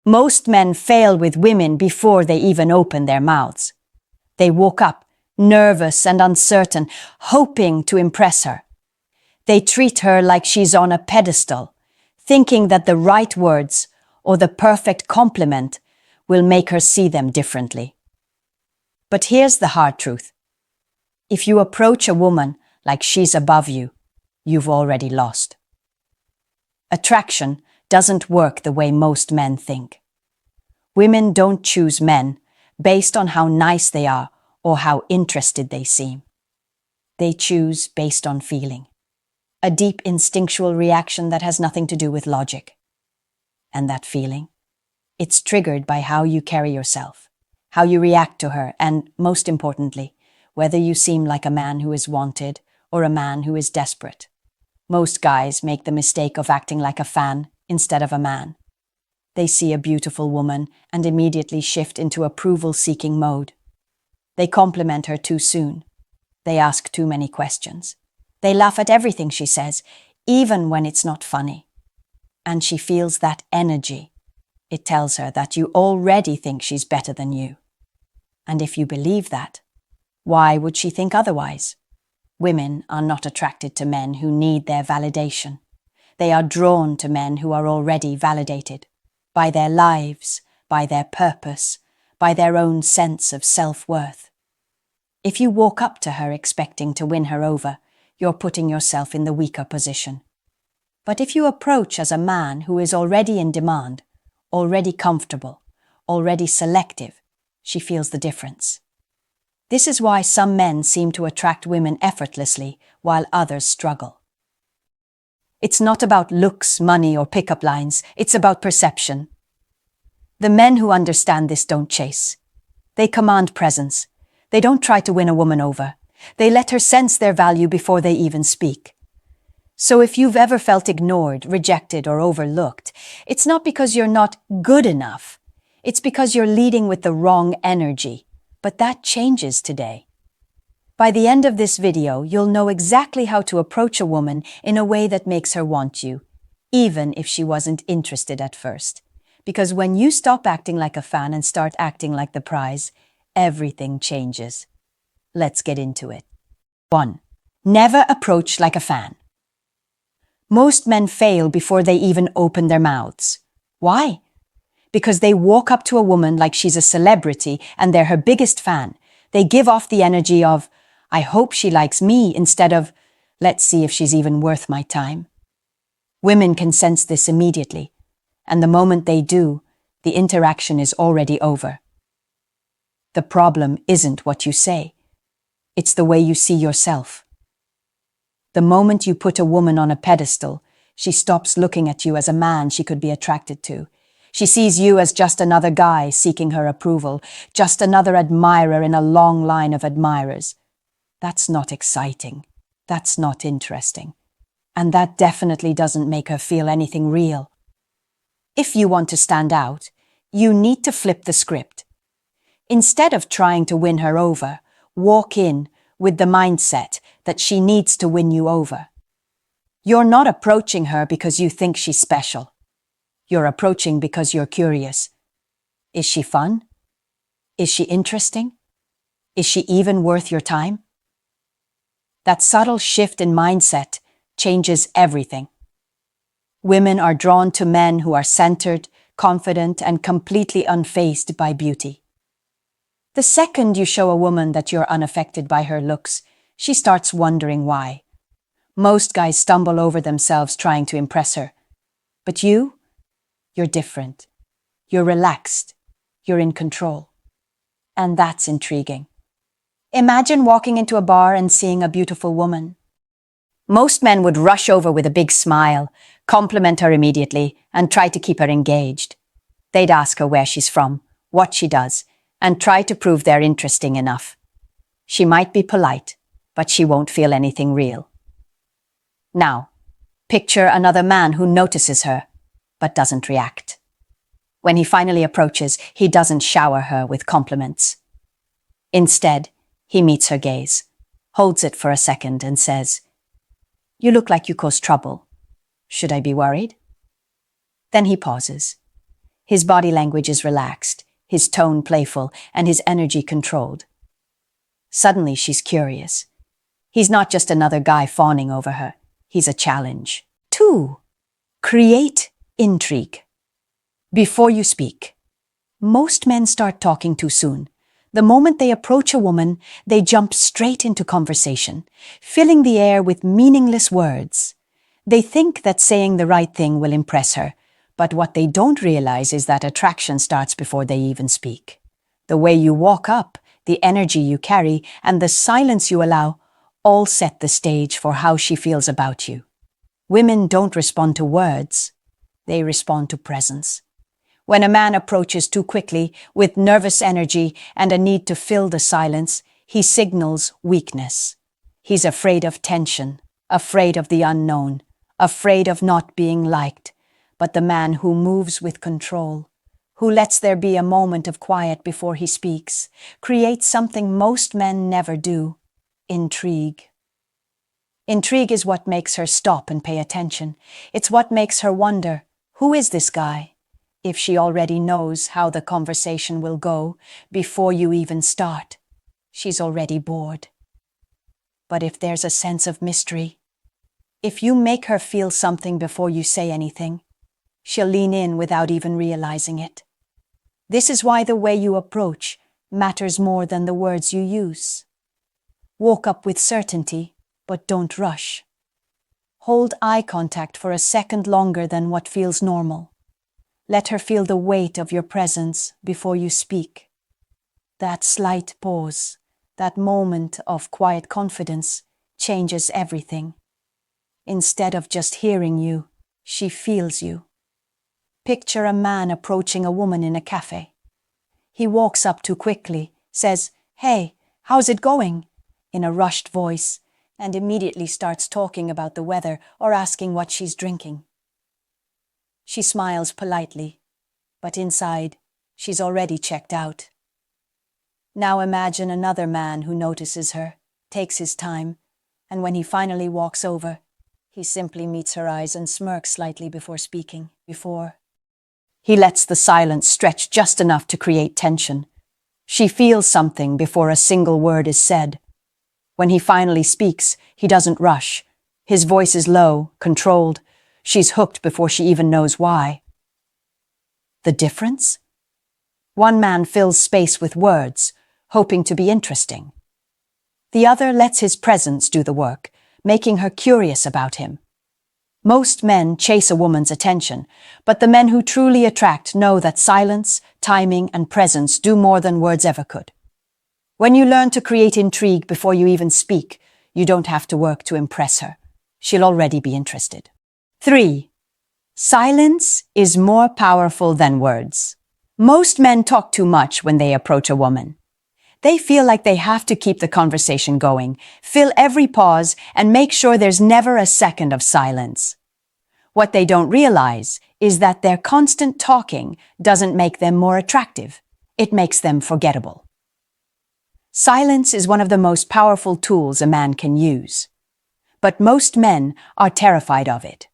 Most men fail with women before they even open their mouths. They walk up, nervous and uncertain, hoping to impress her. They treat her like she's on a pedestal, thinking that the right words or the perfect compliment will make her see them differently. But here's the hard truth. If you approach a woman like she's above you, you've already lost. Attraction doesn't work the way most men think. Women don't choose men based on how nice they are or how interested they seem. They choose based on feeling. A deep instinctual reaction that has nothing to do with logic. And that feeling, it's triggered by how you carry yourself, how you react to her, and most importantly, whether you seem like a man who is wanted or a man who is desperate. Most guys make the mistake of acting like a fan instead of a man. They see a beautiful woman and immediately shift into approval-seeking mode. They compliment her too soon. They ask too many questions. They laugh at everything she says, even when it's not funny. And she feels that energy. It tells her that you already think she's better than you. And if you believe that, why would she think otherwise? Women are not attracted to men who need their validation. They are drawn to men who are already validated by their lives, by their purpose, by their own sense of self-worth. If you walk up to her expecting to win her over, you're putting yourself in the weaker position. But if you approach as a man who is already in demand, already comfortable, already selective, she feels the difference. This is why some men seem to attract women effortlessly while others struggle. It's not about looks, money, or pickup lines. It's about perception. The men who understand this don't chase. They command presence. They don't try to win a woman over. They let her sense their value before they even speak. So if you've ever felt ignored, rejected, or overlooked, it's not because you're not good enough. It's because you're leading with the wrong energy. But that changes today. By the end of this video, you'll know exactly how to approach a woman in a way that makes her want you, even if she wasn't interested at first. Because when you stop acting like a fan and start acting like the prize, everything changes. Let's get into it. 1. Never approach like a fan. Most men fail before they even open their mouths. Why? Because they walk up to a woman like she's a celebrity and they're her biggest fan. They give off the energy of, I hope she likes me, instead of, let's see if she's even worth my time. Women can sense this immediately, and the moment they do, the interaction is already over. The problem isn't what you say. It's the way you see yourself. The moment you put a woman on a pedestal, she stops looking at you as a man she could be attracted to. She sees you as just another guy seeking her approval, just another admirer in a long line of admirers. That's not exciting. That's not interesting. And that definitely doesn't make her feel anything real. If you want to stand out, you need to flip the script. Instead of trying to win her over, walk in with the mindset that she needs to win you over. You're not approaching her because you think she's special. You're approaching because you're curious. Is she fun? Is she interesting? Is she even worth your time? That subtle shift in mindset changes everything. Women are drawn to men who are centered, confident, and completely unfazed by beauty. The second you show a woman that you're unaffected by her looks, she starts wondering why. Most guys stumble over themselves trying to impress her. But you're different. You're relaxed. You're in control. And that's intriguing. Imagine walking into a bar and seeing a beautiful woman. Most men would rush over with a big smile, compliment her immediately, and try to keep her engaged. They'd ask her where she's from, what she does, and try to prove they're interesting enough. She might be polite, but she won't feel anything real. Now, picture another man who notices her, but doesn't react. When he finally approaches, he doesn't shower her with compliments. Instead, he meets her gaze, holds it for a second and says, "You look like you cause trouble. Should I be worried?" Then he pauses. His body language is relaxed, his tone playful, and his energy controlled. Suddenly she's curious. He's not just another guy fawning over her. He's a challenge. 2. Create intrigue. Before you speak. Most men start talking too soon. The moment they approach a woman, they jump straight into conversation, filling the air with meaningless words. They think that saying the right thing will impress her, but what they don't realize is that attraction starts before they even speak. The way you walk up, the energy you carry, and the silence you allow all set the stage for how she feels about you. Women don't respond to words, they respond to presence. When a man approaches too quickly, with nervous energy and a need to fill the silence, he signals weakness. He's afraid of tension, afraid of the unknown, afraid of not being liked. But the man who moves with control, who lets there be a moment of quiet before he speaks, creates something most men never do: intrigue. Intrigue is what makes her stop and pay attention. It's what makes her wonder, who is this guy? If she already knows how the conversation will go before you even start, she's already bored. But if there's a sense of mystery, if you make her feel something before you say anything, she'll lean in without even realizing it. This is why the way you approach matters more than the words you use. Walk up with certainty, but don't rush. Hold eye contact for a second longer than what feels normal. Let her feel the weight of your presence before you speak. That slight pause, that moment of quiet confidence, changes everything. Instead of just hearing you, she feels you. Picture a man approaching a woman in a cafe. He walks up too quickly, says, "Hey, how's it going?" in a rushed voice, and immediately starts talking about the weather or asking what she's drinking. She smiles politely, but inside, she's already checked out. Now imagine another man who notices her, takes his time, and when he finally walks over, he simply meets her eyes and smirks slightly before speaking. He lets the silence stretch just enough to create tension. She feels something before a single word is said. When he finally speaks, he doesn't rush. His voice is low, controlled. She's hooked before she even knows why. The difference? One man fills space with words, hoping to be interesting. The other lets his presence do the work, making her curious about him. Most men chase a woman's attention, but the men who truly attract know that silence, timing, and presence do more than words ever could. When you learn to create intrigue before you even speak, you don't have to work to impress her. She'll already be interested. 3. Silence is more powerful than words. Most men talk too much when they approach a woman. They feel like they have to keep the conversation going, fill every pause, and make sure there's never a second of silence. What they don't realize is that their constant talking doesn't make them more attractive. It makes them forgettable. Silence is one of the most powerful tools a man can use. But most men are terrified of it.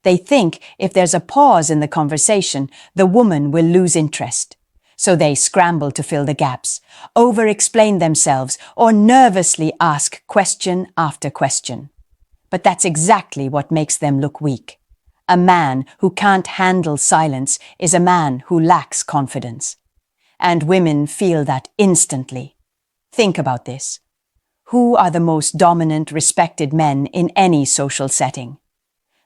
They think if there's a pause in the conversation, the woman will lose interest. So they scramble to fill the gaps, over-explain themselves, or nervously ask question after question. But that's exactly what makes them look weak. A man who can't handle silence is a man who lacks confidence. And women feel that instantly. Think about this. Who are the most dominant, respected men in any social setting?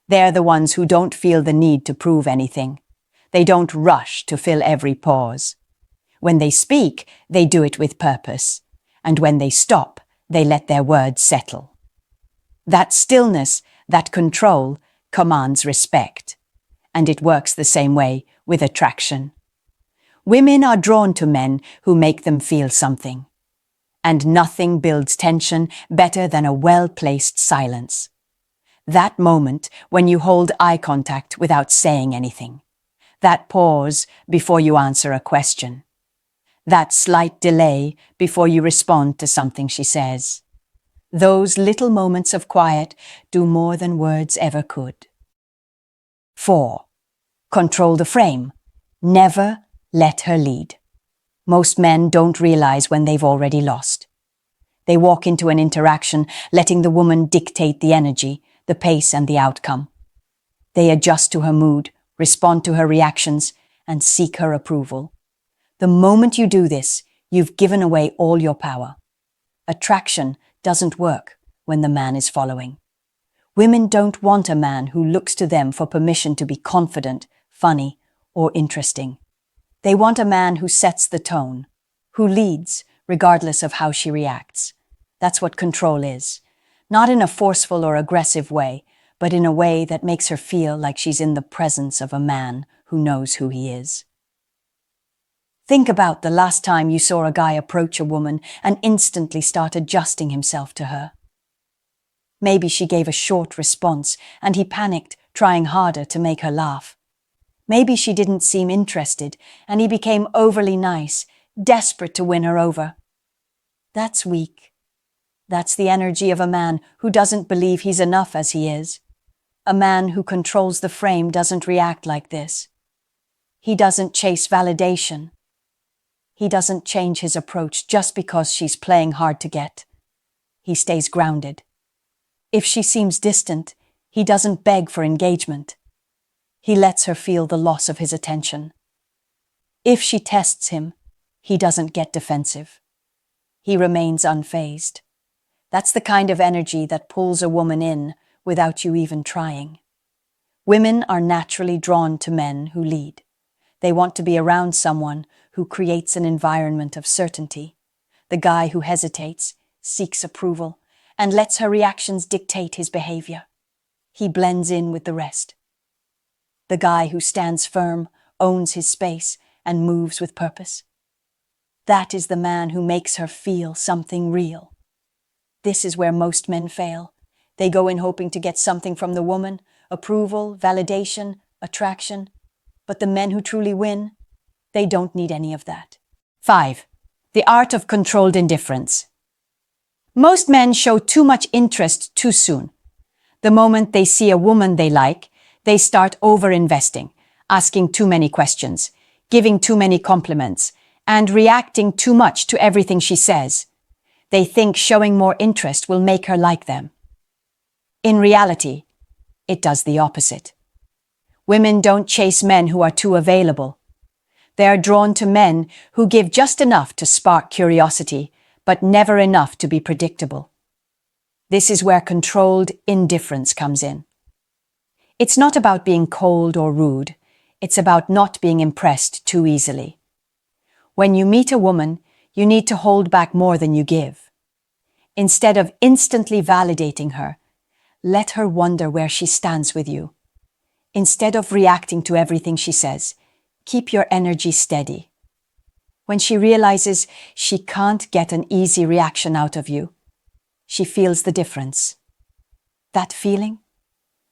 They're the ones who don't feel the need to prove anything. They don't rush to fill every pause. When they speak, they do it with purpose. And when they stop, they let their words settle. That stillness, that control, commands respect. And it works the same way with attraction. Women are drawn to men who make them feel something. And nothing builds tension better than a well-placed silence. That moment when you hold eye contact without saying anything. That pause before you answer a question. That slight delay before you respond to something she says. Those little moments of quiet do more than words ever could. 4. Control the frame. Never let her lead. Most men don't realize when they've already lost. They walk into an interaction, letting the woman dictate the energy, the pace, and the outcome. They adjust to her mood, respond to her reactions, and seek her approval. The moment you do this, you've given away all your power. Attraction doesn't work when the man is following. Women don't want a man who looks to them for permission to be confident, funny, or interesting. They want a man who sets the tone, who leads, regardless of how she reacts. That's what control is. Not in a forceful or aggressive way, but in a way that makes her feel like she's in the presence of a man who knows who he is. Think about the last time you saw a guy approach a woman and instantly start adjusting himself to her. Maybe she gave a short response and he panicked, trying harder to make her laugh. Maybe she didn't seem interested and he became overly nice, desperate to win her over. That's weak. That's the energy of a man who doesn't believe he's enough as he is. A man who controls the frame doesn't react like this. He doesn't chase validation. He doesn't change his approach just because she's playing hard to get. He stays grounded. If she seems distant, he doesn't beg for engagement. He lets her feel the loss of his attention. If she tests him, he doesn't get defensive. He remains unfazed. That's the kind of energy that pulls a woman in without you even trying. Women are naturally drawn to men who lead. They want to be around someone who creates an environment of certainty. The guy who hesitates, seeks approval, and lets her reactions dictate his behavior. He blends in with the rest. The guy who stands firm, owns his space, and moves with purpose. That is the man who makes her feel something real. This is where most men fail. They go in hoping to get something from the woman, approval, validation, attraction. But the men who truly win, they don't need any of that. 5. The Art of Controlled Indifference. Most men show too much interest too soon. The moment they see a woman they like, they start over-investing, asking too many questions, giving too many compliments, and reacting too much to everything she says. They think showing more interest will make her like them. In reality, it does the opposite. Women don't chase men who are too available. They are drawn to men who give just enough to spark curiosity, but never enough to be predictable. This is where controlled indifference comes in. It's not about being cold or rude. It's about not being impressed too easily. When you meet a woman, you need to hold back more than you give. Instead of instantly validating her, let her wonder where she stands with you. Instead of reacting to everything she says, keep your energy steady. When she realizes she can't get an easy reaction out of you, she feels the difference. That feeling?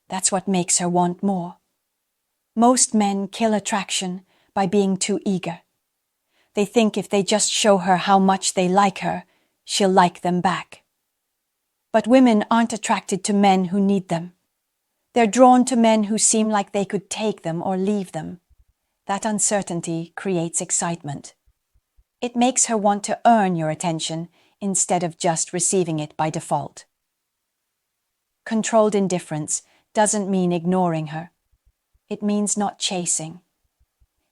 That's what makes her want more. Most men kill attraction by being too eager. They think if they just show her how much they like her, she'll like them back. But women aren't attracted to men who need them. They're drawn to men who seem like they could take them or leave them. That uncertainty creates excitement. It makes her want to earn your attention instead of just receiving it by default. Controlled indifference doesn't mean ignoring her. It means not chasing.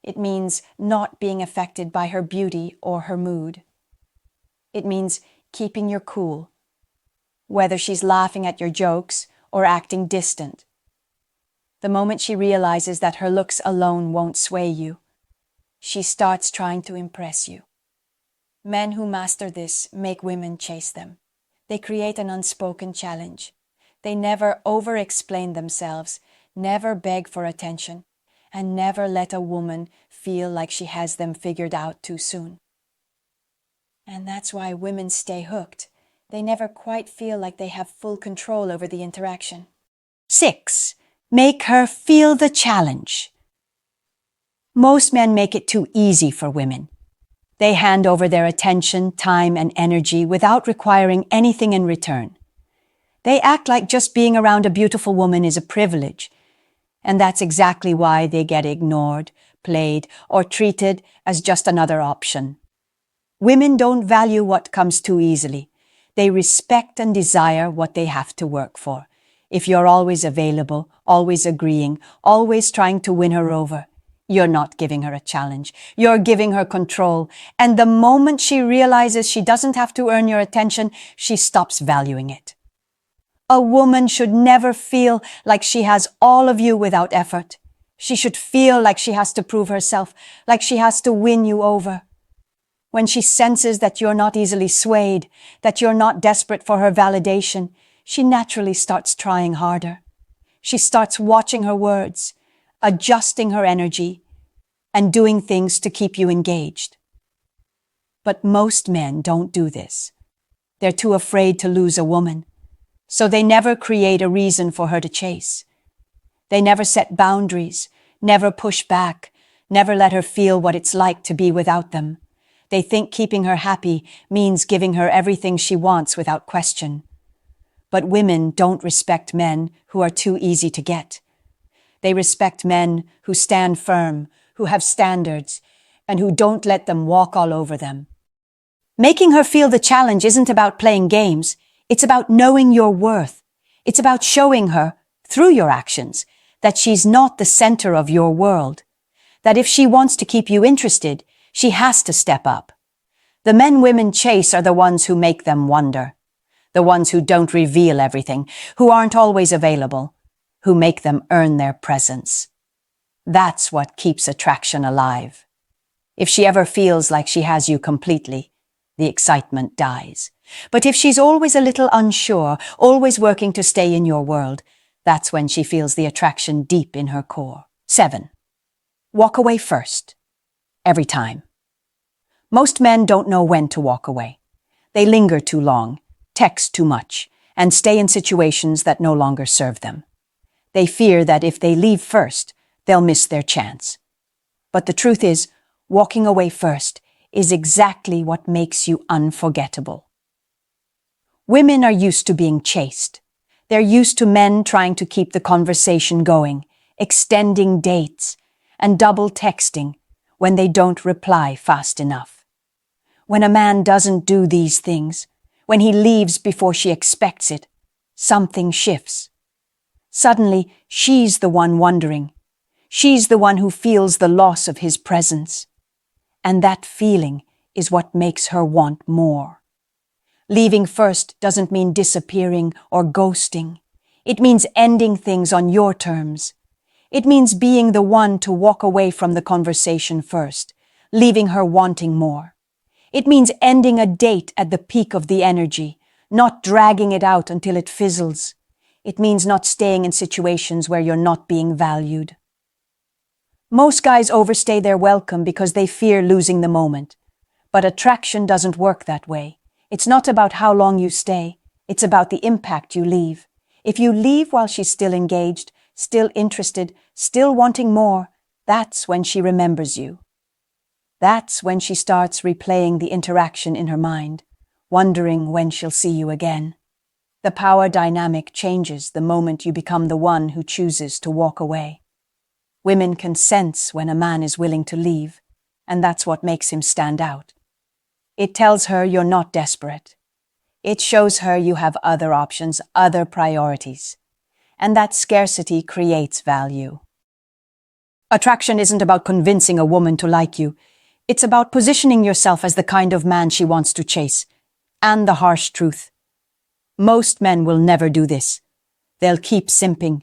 It means not being affected by her beauty or her mood. It means keeping your cool, whether she's laughing at your jokes or acting distant. The moment she realizes that her looks alone won't sway you, she starts trying to impress you. Men who master this make women chase them. They create an unspoken challenge. They never over-explain themselves, never beg for attention, and never let a woman feel like she has them figured out too soon. And that's why women stay hooked. They never quite feel like they have full control over the interaction. 6. Make her feel the challenge. Most men make it too easy for women. They hand over their attention, time, and energy without requiring anything in return. They act like just being around a beautiful woman is a privilege, and that's exactly why they get ignored, played, or treated as just another option. Women don't value what comes too easily. They respect and desire what they have to work for. If you're always available, always agreeing, always trying to win her over, you're not giving her a challenge. You're giving her control. And the moment she realizes she doesn't have to earn your attention, she stops valuing it. A woman should never feel like she has all of you without effort. She should feel like she has to prove herself, like she has to win you over. When she senses that you're not easily swayed, that you're not desperate for her validation, she naturally starts trying harder. She starts watching her words, adjusting her energy, and doing things to keep you engaged. But most men don't do this. They're too afraid to lose a woman, so they never create a reason for her to chase. They never set boundaries, never push back, never let her feel what it's like to be without them. They think keeping her happy means giving her everything she wants without question. But women don't respect men who are too easy to get. They respect men who stand firm, who have standards, and who don't let them walk all over them. Making her feel the challenge isn't about playing games. It's about knowing your worth. It's about showing her, through your actions, that she's not the center of your world. That if she wants to keep you interested, she has to step up. The men women chase are the ones who make them wonder. The ones who don't reveal everything, who aren't always available, who make them earn their presence. That's what keeps attraction alive. If she ever feels like she has you completely, the excitement dies. But if she's always a little unsure, always working to stay in your world, that's when she feels the attraction deep in her core. 7. Walk away first. Every time. Most men don't know when to walk away. They linger too long, text too much, and stay in situations that no longer serve them. They fear that if they leave first, they'll miss their chance. But the truth is, walking away first is exactly what makes you unforgettable. Women are used to being chased. They're used to men trying to keep the conversation going, extending dates, and double texting when they don't reply fast enough. When a man doesn't do these things, when he leaves before she expects it, something shifts. Suddenly, she's the one wondering. She's the one who feels the loss of his presence. And that feeling is what makes her want more. Leaving first doesn't mean disappearing or ghosting. It means ending things on your terms. It means being the one to walk away from the conversation first, leaving her wanting more. It means ending a date at the peak of the energy, not dragging it out until it fizzles. It means not staying in situations where you're not being valued. Most guys overstay their welcome because they fear losing the moment. But attraction doesn't work that way. It's not about how long you stay. It's about the impact you leave. If you leave while she's still engaged, still interested, still wanting more, that's when she remembers you. That's when she starts replaying the interaction in her mind, wondering when she'll see you again. The power dynamic changes the moment you become the one who chooses to walk away. Women can sense when a man is willing to leave, and that's what makes him stand out. It tells her you're not desperate. It shows her you have other options, other priorities. And that scarcity creates value. Attraction isn't about convincing a woman to like you. It's about positioning yourself as the kind of man she wants to chase. And the harsh truth: most men will never do this. They'll keep simping,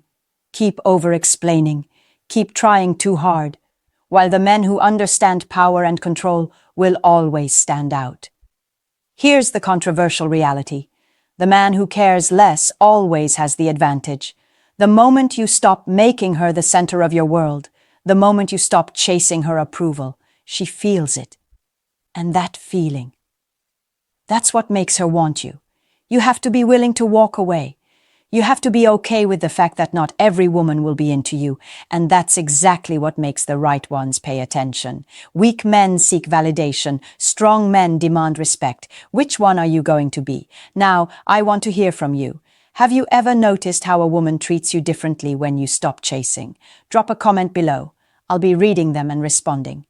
keep over-explaining, keep trying too hard, while the men who understand power and control will always stand out. Here's the controversial reality. The man who cares less always has the advantage. The moment you stop making her the center of your world, the moment you stop chasing her approval, she feels it. And that feeling, that's what makes her want you. You have to be willing to walk away. You have to be okay with the fact that not every woman will be into you, and that's exactly what makes the right ones pay attention. Weak men seek validation. Strong men demand respect. Which one are you going to be? Now, I want to hear from you. Have you ever noticed how a woman treats you differently when you stop chasing? Drop a comment below. I'll be reading them and responding.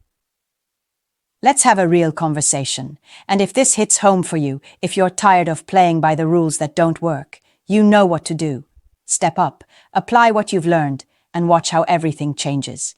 Let's have a real conversation, and if this hits home for you, if you're tired of playing by the rules that don't work, you know what to do. Step up, apply what you've learned, and watch how everything changes.